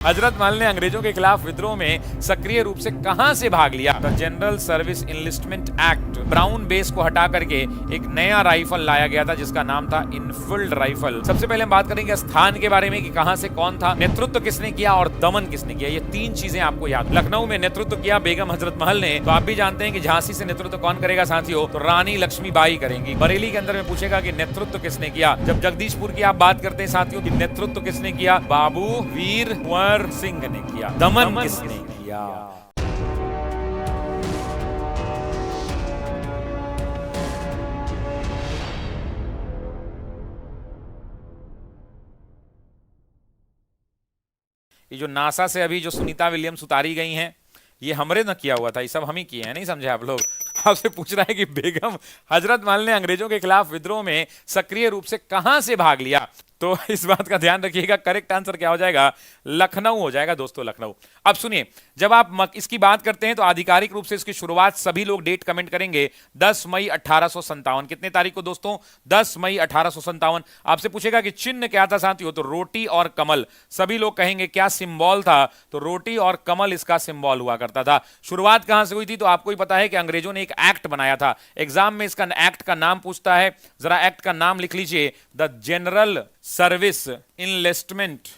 हजरत महल ने अंग्रेजों के खिलाफ विद्रोह में सक्रिय रूप से कहां से भाग लिया? The general service enlistment act. Brown base को हटा करके एक नया राइफल लाया गया था जिसका नाम था इनफील्ड राइफल। सबसे पहले हम बात करेंगे स्थान के बारे में कि कहां से कौन था, नेतृत्व किसने किया और दमन किसने किया। ये तीन चीजें आपको याद। लखनऊ में नेतृत्व किया बेगम हजरत महल ने, तो आप भी जानते हैं कि झांसी से नेतृत्व कौन करेगा साथियों? तो रानी लक्ष्मीबाई करेंगी। बरेली के अंदर में पूछेगा कि नेतृत्व किसने किया। जब जगदीशपुर की आप बात करते हैं साथियों कि नेतृत्व किसने किया? बाबू वीर कुंवर सिंह ने किया। दमन किसने किया? ये जो नासा से अभी जो सुनीता विलियम्स उतारी गई हैं, ये हमरे न किया हुआ था, ये सब हम ही किए हैं। नहीं समझे आप लोग? आपसे पूछ रहा है कि बेगम हजरत महल ने अंग्रेजों के खिलाफ विद्रोह में सक्रिय रूप से कहां से भाग लिया? तो इस बात का ध्यान रखिएगा, करेक्ट आंसर क्या हो जाएगा? लखनऊ हो जाएगा दोस्तों, लखनऊ। अब सुनिए, जब आप इसकी बात करते हैं तो आधिकारिक रूप से इसकी शुरुआत सभी लोग डेट कमेंट करेंगे 10 मई 1857। कितने तारीख को दोस्तों? 10 मई 1857। आपसे पूछेगा कि चिन्ह क्या था साथियों? तो रोटी और कमल। सभी लोग कहेंगे क्या सिंबल था? तो रोटी और कमल इसका सिंबल हुआ करता था। शुरुआत कहां से हुई थी? तो आपको ही पता है कि अंग्रेजों ने एक एक्ट बनाया था। एग्जाम में इसका एक्ट का नाम पूछता है, जरा एक्ट का नाम लिख लीजिए, the general service enlistment,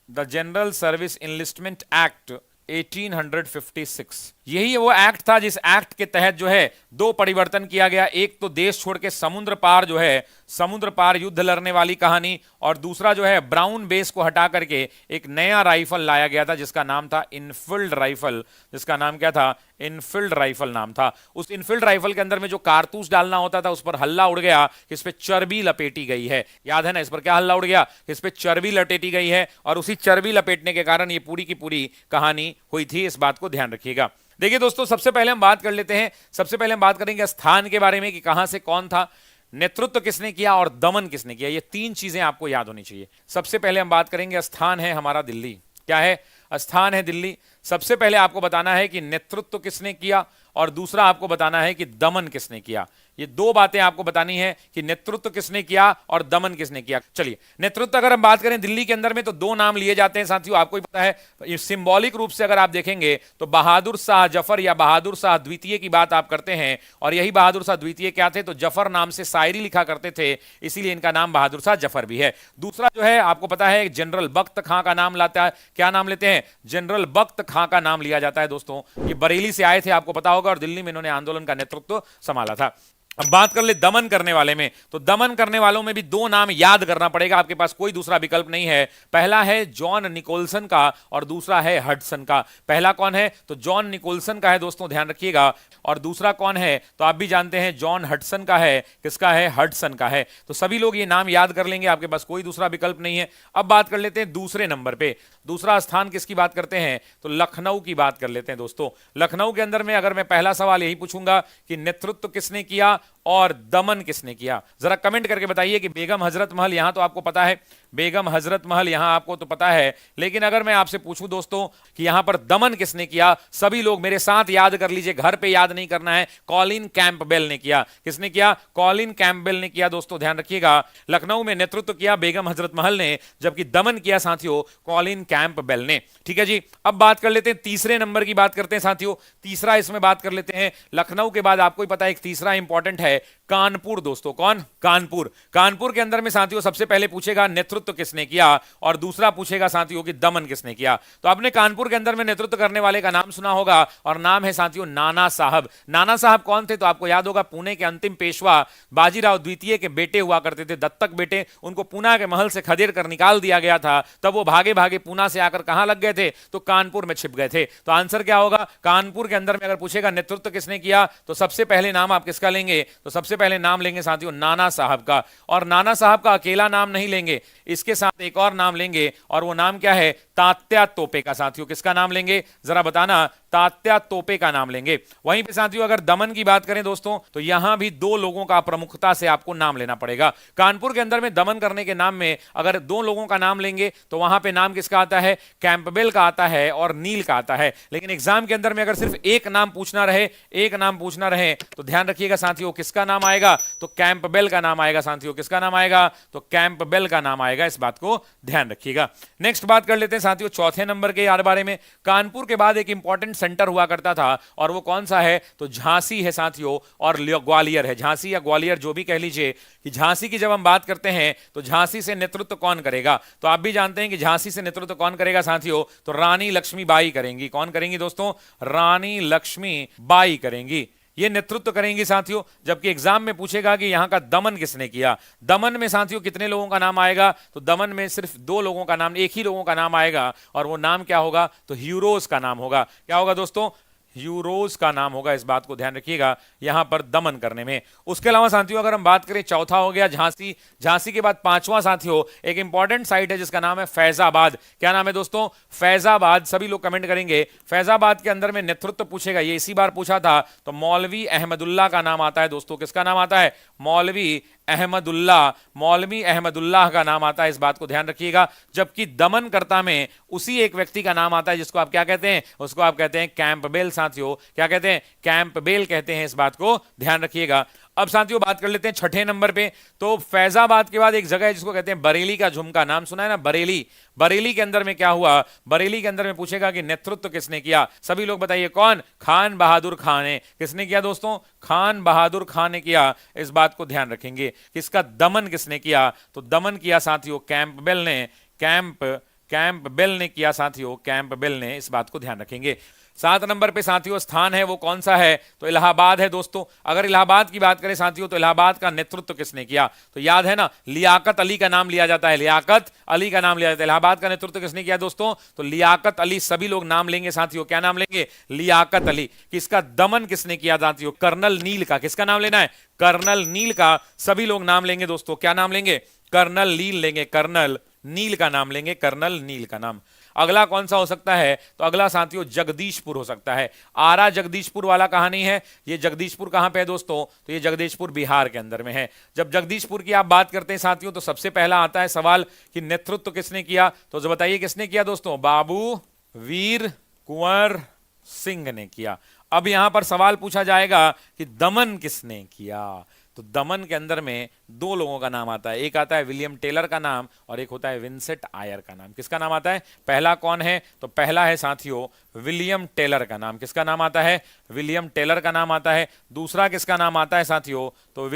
the general service enlistment act 1856। यही वो एक्ट था जिस एक्ट के तहत जो है दो परिवर्तन किया गया। एक तो देश छोड़ के समुद्र पार जो है, समुद्र पार युद्ध लड़ने वाली कहानी, और दूसरा जो है ब्राउन बेस को हटा करके एक नया राइफल लाया गया था जिसका नाम था इनफील्ड राइफल। जिसका नाम क्या था? इनफील्ड राइफल नाम था। उस इनफील्ड राइफल के अंदर में जो कारतूस डालना होता था उस पर हल्ला उड़ गया कि इस पे चर्बी लपेटी गई है। याद है ना? इस पर क्या हल्ला उड़ गया? इस पे चर्बी लपेटी गई है, और उसी चर्बी लपेटने के कारण ये पूरी की पूरी कहानी हुई थी। इस बात को ध्यान रखिएगा। देखिए दोस्तों, सबसे पहले हम बात कर लेते हैं, सबसे पहले हम बात करेंगे स्थान के बारे में कि कहां से कौन था, नेतृत्व किसने किया और दमन किसने किया। ये तीन चीजें आपको याद होनी चाहिए। सबसे पहले हम बात करेंगे, स्थान है हमारा दिल्ली। क्या है? स्थान है दिल्ली। सबसे पहले आपको बताना है कि नेतृत्व किसने किया, और दूसरा आपको बताना है कि दमन किसने किया। ये दो बातें आपको बतानी है कि नेतृत्व किसने किया और दमन किसने किया। चलिए, नेतृत्व अगर हम बात करें दिल्ली के अंदर में तो दो नाम लिए जाते हैं साथियों, आपको ही पता है। सिंबॉलिक रूप से अगर आप देखेंगे तो बहादुर शाह जफर या बहादुर शाह द्वितीय की बात आप करते हैं, और यही बहादुर शाह द्वितीय क्या थे? तो जफर नाम से शायरी लिखा करते थे, इसीलिए इनका नाम बहादुर शाह जफर भी है। दूसरा जो है आपको पता है, जनरल बख्त खां का नाम लाता है। क्या नाम लेते हैं? जनरल बख्त खां का नाम लिया जाता है दोस्तों। ये बरेली से आए थे, आपको पता होगा, और दिल्ली में इन्होंने आंदोलन का नेतृत्व संभाला था। अब बात कर ले दमन करने वाले में, तो दमन करने वालों में भी दो नाम याद करना पड़ेगा, आपके पास कोई दूसरा विकल्प नहीं है। पहला है जॉन निकोलसन का और दूसरा है हडसन का। पहला कौन है? तो जॉन निकोलसन का है दोस्तों, ध्यान रखिएगा। और दूसरा कौन है? तो आप भी जानते हैं जॉन हडसन का है। किसका है? हडसन का है। तो सभी लोग ये नाम याद कर लेंगे, आपके पास कोई दूसरा विकल्प नहीं है। अब बात कर लेते हैं दूसरे नंबर पे। दूसरा स्थान किसकी बात करते हैं? तो लखनऊ की बात कर लेते हैं दोस्तों। लखनऊ के अंदर में अगर मैं पहला सवाल यही पूछूंगा कि नेतृत्व किसने किया और दमन किसने किया, जरा कमेंट करके बताइए कि बेगम हजरत महल, यहां तो आपको पता है बेगम हजरत महल, यहां आपको तो पता है, लेकिन अगर मैं आपसे पूछूं दोस्तों कि यहां पर दमन किसने किया, सभी लोग मेरे साथ याद कर लीजिए, घर पे याद नहीं करना है। कॉलिन कैंपबेल ने किया। किसने किया? कॉलिन कैंपबेल ने किया दोस्तों, ध्यान रखिएगा। लखनऊ में नेतृत्व किया बेगम हजरत महल ने, जबकि दमन किया साथियों कॉलिन कैंपबेल ने। ठीक है जी। अब बात कर लेते हैं तीसरे नंबर की, बात करते हैं साथियों। तीसरा इसमें बात कर लेते हैं, लखनऊ के बाद आपको ही पता है एक तीसरा इंपॉर्टेंट है, कानपुर दोस्तों। कौन? कानपुर। कानपुर के अंदर में साथियों सबसे पहले पूछेगा नेतृत्व किसने किया, और दूसरा पूछेगा साथियों कि दमन किसने किया। तो आपने कानपुर के अंदर में नेतृत्व करने वाले का नाम सुना होगा, और नाम है साथियों नाना साहब। नाना साहब कौन थे? तो आपको याद होगा पुणे के अंतिम पेशवा बाजीराव द्वितीय के बेटे हुआ करते थे, दत्तक बेटे। उनको पूना के महल से खदेड़ कर निकाल दिया गया था, तब वो भागे भागे पूना से आकर कहां लग गए थे? तो कानपुर में छिप गए थे। तो आंसर क्या होगा? कानपुर के अंदर में अगर पूछेगा नेतृत्व किसने किया, तो सबसे पहले नाम आप किसका लेंगे? तो सबसे पहले नाम लेंगे साथियों नाना साहब का। और नाना साहब का अकेला नाम नहीं लेंगे, इसके साथ एक और नाम लेंगे, और वो नाम क्या है? तात्या तोपे का। साथियों किसका नाम लेंगे? जरा बताना। तात्या तोपे का नाम लेंगे। वहीं पे साथियों अगर दमन की बात करें दोस्तों, तो यहां भी दो लोगों का प्रमुखता से आपको नाम लेना पड़ेगा। कानपुर के अंदर में दमन करने के नाम में अगर दो लोगों का नाम लेंगे तो वहां पे नाम किसका आता है? कैंपबेल का आता है और नील का आता है। लेकिन एग्जाम के अंदर में अगर सिर्फ एक नाम पूछना रहे, एक नाम पूछना रहे, तो ध्यान रखिएगा साथियों साथियों किसका नाम आएगा, तो कैंपबेल का नाम आएगा साथियों, किसका नाम आएगा, तो कैंपबेल का नाम आएगा, इस बात को ध्यान रखिएगा। नेक्स्ट बात कर लेते हैं साथियों चौथे नंबर के यार बारे में। कानपुर के बाद एक इंपॉर्टेंट सेंटर हुआ करता था और वो कौन सा है, तो झांसी है साथियों और ग्वालियर है। झांसी या ग्वालियर जो भी कह लीजिए, कि झांसी की जब हम बात करते हैं तो झांसी से नेतृत्व कौन करेगा, तो आप भी जानते हैं कि झांसी से नेतृत्व कौन करेगा साथियों, तो रानी लक्ष्मीबाई करेंगी। कौन करेंगी दोस्तों, रानी लक्ष्मीबाई करेंगी, ये नेतृत्व करेंगी साथियों। जबकि एग्जाम में पूछेगा कि यहां का दमन किसने किया, दमन में साथियों कितने लोगों का नाम आएगा, तो दमन में सिर्फ 2 लोगों का नाम, एक ही लोगों का नाम आएगा और वो नाम क्या होगा, तो ह्यूरोज का नाम होगा। क्या होगा दोस्तों, ह्यूरोज का नाम होगा, इस बात को ध्यान रखिएगा यहां पर दमन करने में। उसके अलावा साथियों अगर हम बात करें, चौथा हो गया झांसी, झांसी के बाद पांचवा साथियों एक इंपॉर्टेंट साइट है जिसका नाम है फैजाबाद। क्या नाम है दोस्तों, फैजाबाद। सभी लोग कमेंट करेंगे फैजाबाद के अंदर में नेतृत्व पूछेगा, ये इसी बार पूछा था, तो मौलवी अहमदुल्ला का नाम आता है दोस्तों, किसका नाम आता है, मौलवी अहमदुल्ला, मौलवी अहमदुल्लाह का नाम आता है, इस बात को ध्यान रखिएगा। जबकि दमनकर्ता में उसी एक व्यक्ति का नाम आता है जिसको आप क्या कहते हैं, उसको आप कहते हैं कैंपबेल साथियों, क्या कहते हैं, कैंपबेल कहते हैं, इस बात को ध्यान रखिएगा। अब साथियों बात कर लेते हैं छठे नंबर पे, तो फैजाबाद के बाद एक जगह है जिसको कहते हैं बरेली का झुमका, नाम सुना है ना, बरेली। बरेली के अंदर में क्या हुआ, बरेली के अंदर में पूछेगा कि नेतृत्व किसने किया, सभी लोग बताइए कौन, खान बहादुर खान ने। किसने किया दोस्तों, खान बहादुर खान ने किया, इस बात को ध्यान रखेंगे। किसका दमन किसने किया, तो दमन किया साथियों कैंपबेल ने, कैंपबेल ने किया साथियों, कैंपबेल ने, इस बात को ध्यान रखेंगे। 7 नंबर पे साथियों स्थान है वो कौन सा है, तो इलाहाबाद है दोस्तों। अगर इलाहाबाद की बात करें साथियों, तो इलाहाबाद का नेतृत्व किसने किया, तो याद है ना, लियाकत अली का नाम लिया जाता है, लियाकत अली का नाम लिया जाता है। इलाहाबाद का नेतृत्व किसने किया दोस्तों, तो लियाकत अली, सभी लोग नाम लेंगे साथियों, क्या नाम लेंगे, लियाकत अली। किसका दमन किसने किया साथियों, कर्नल नील का, किसका नाम लेना है, कर्नल नील का, सभी लोग नाम लेंगे दोस्तों, क्या नाम लेंगे, कर्नल नील लेंगे, कर्नल नील का नाम लेंगे, कर्नल नील का नाम। अगला कौन सा हो सकता है, तो अगला साथियों जगदीशपुर हो सकता है। आरा जगदीशपुर वाला कहानी है, ये जगदीशपुर कहां पे है दोस्तों, तो ये जगदीशपुर बिहार के अंदर में है। जब जगदीशपुर की आप बात करते हैं साथियों, तो सबसे पहला आता है सवाल कि नेतृत्व किसने किया, तो बताइए किसने किया दोस्तों, बाबू वीर कुंवर सिंह ने किया। अब यहां पर सवाल पूछा जाएगा कि दमन किसने किया, तो दमन के अंदर में 2 लोगों का नाम आता है, एक आता है विलियम टेलर का नाम और एक होता है विंसेंट आयर का नाम। किसका नाम आता है, पहला कौन है, तो पहला है साथियों विलियम टेलर का नाम, किसका नाम आता है, विलियम टेलर का नाम आता है। दूसरा किसका नाम आता है साथियों, तो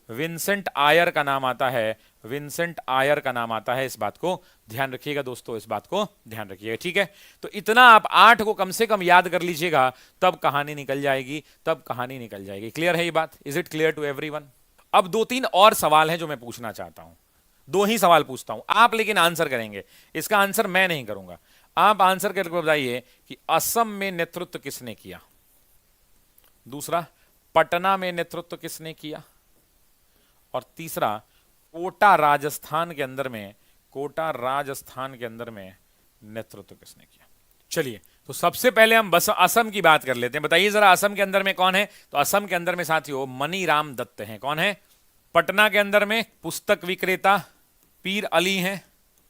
विंसेंट आयर का नाम आता है, विंसेंट आयर का नाम आता है, इस बात को ध्यान रखिएगा दोस्तों, इस बात को ध्यान रखिएगा, ठीक है। तो इतना आप 8 को कम से कम याद कर लीजिएगा, तब कहानी निकल जाएगी, तब कहानी निकल जाएगी। क्लियर है ये बात, is it clear to everyone. अब 2-3 और सवाल हैं जो मैं पूछना चाहता हूं, 2 ही सवाल पूछता हूं आप, लेकिन आंसर करेंगे, इसका आंसर मैं नहीं करूंगा, आप आंसर करके बताइए कि असम में नेतृत्व किसने किया, दूसरा पटना में नेतृत्व किसने किया, और तीसरा कोटा राजस्थान के अंदर में, कोटा राजस्थान के अंदर में नेतृत्व किसने किया। चलिए तो सबसे पहले हम बस असम की बात कर लेते हैं। बताइए जरा असम के अंदर में कौन है, तो असम के अंदर में साथियों मनीराम दत्त हैं। कौन है, पटना के अंदर में पुस्तक विक्रेता पीर अली हैं,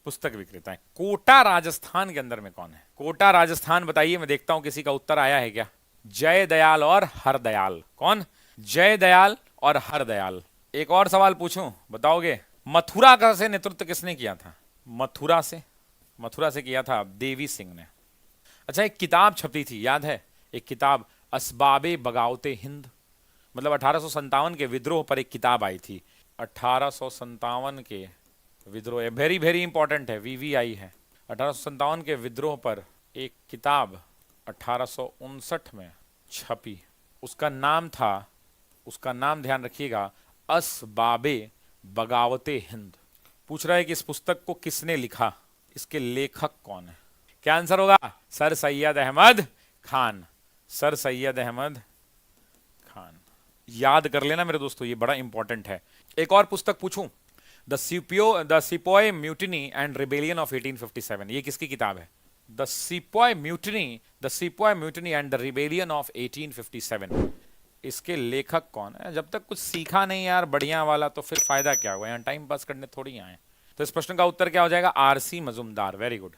पुस्तक विक्रेता है। कोटा राजस्थान के अंदर में कौन है, कोटा राजस्थान बताइए, मैं देखता हूं किसी का उत्तर आया है क्या। जय दयाल और हरदयाल। कौन, जय दयाल और हरदयाल। एक और सवाल पूछूं, बताओगे। मथुरा का से नेतृत्व किसने किया था, मथुरा से किया था देवी सिंह ने। अच्छा एक किताब छपी थी, याद है, एक किताब असबाबे बगावते हिंद, मतलब 1857 के विद्रोह पर एक किताब आई थी, 1857 के विद्रोह, वेरी वेरी इंपॉर्टेंट है, VVI है। 1857 के विद्रोह पर एक किताब 1859 में छपी, उसका नाम ध्यान रखिएगा, असबाबे बगावते हिंद। पूछ रहा है कि इस पुस्तक को किसने लिखा, इसके लेखक कौन है। क्या आंसर होगा, सर सैयद अहमद खान, सर सैयद अहमद खान। याद कर लेना मेरे दोस्तों, ये बड़ा इंपॉर्टेंट है। एक और पुस्तक पूछूं, the sepoy mutiny and rebellion of 1857, ये किसकी किताब है, the sepoy mutiny and the rebellion of 1857, इसके लेखक कौन है। जब तक कुछ सीखा नहीं यार बढ़िया वाला, तो फिर फायदा क्या हुआ, यहाँ टाइम पास करने थोड़ी आए। तो इस प्रश्न का उत्तर क्या हो जाएगा, RC मजुमदार। वेरी गुड,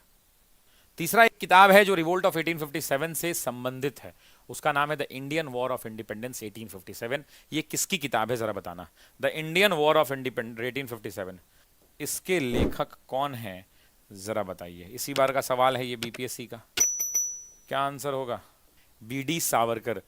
तीसरा एक किताब है जो रिवोल्ट ऑफ 1857 से संबंधित है, उसका नाम है the Indian war of independence 1857। ये किसकी किताब है जरा बताना, the Indian war of independence 1857, इसके लेखक कौन है जरा बताइए। इसी बार का सवाल है ये बीपीएससी का, क्या आंसर होगा? बीडी सावरकर।